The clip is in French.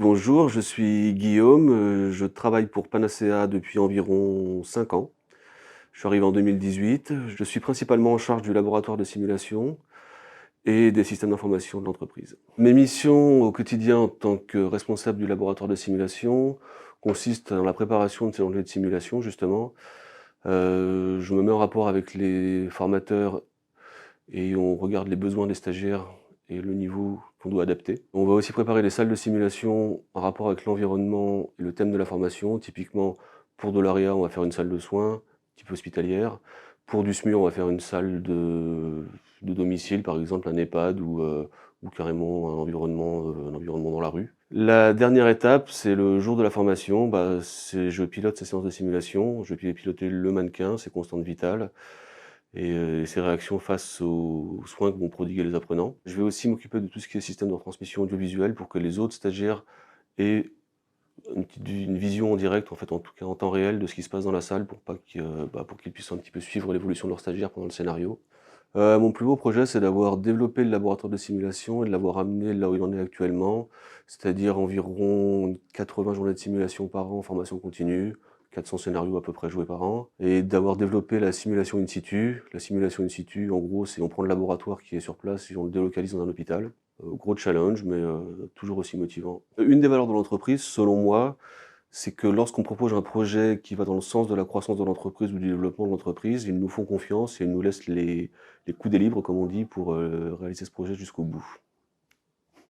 Bonjour, je suis Guillaume, je travaille pour Panacea depuis environ 5 ans. Je suis arrivé en 2018. Je suis principalement en charge du laboratoire de simulation et des systèmes d'information de l'entreprise. Mes missions au quotidien en tant que responsable du laboratoire de simulation consistent dans la préparation de ces enjeux de simulation justement. Je me mets en rapport avec les formateurs et on regarde les besoins des stagiaires et le niveau qu'on doit adapter. On va aussi préparer les salles de simulation en rapport avec l'environnement et le thème de la formation. Typiquement, pour de l'ARIA, on va faire une salle de soins, type hospitalière. Pour du SMUR, on va faire une salle de domicile, par exemple un EHPAD ou carrément un environnement dans la rue. La dernière étape, c'est le jour de la formation. Je pilote ces séances de simulation, je vais piloter le mannequin, ses constantes vitales, et ses réactions face aux soins que vont prodiguer les apprenants. Je vais aussi m'occuper de tout ce qui est système de transmission audiovisuelle pour que les autres stagiaires aient une vision en direct, en fait, en tout cas en temps réel, de ce qui se passe dans la salle pour qu'ils puissent un petit peu suivre l'évolution de leur stagiaire pendant le scénario. Mon plus beau projet, c'est d'avoir développé le laboratoire de simulation et de l'avoir amené là où il en est actuellement, c'est-à-dire environ 80 journées de simulation par an en formation continue, 400 scénarios à peu près joués par an, et d'avoir développé la simulation in situ. La simulation in situ, en gros, c'est on prend le laboratoire qui est sur place et on le délocalise dans un hôpital. Gros challenge, mais toujours aussi motivant. Une des valeurs de l'entreprise, selon moi, c'est que lorsqu'on propose un projet qui va dans le sens de la croissance de l'entreprise ou du développement de l'entreprise, ils nous font confiance et ils nous laissent les coups des libres, comme on dit, pour réaliser ce projet jusqu'au bout.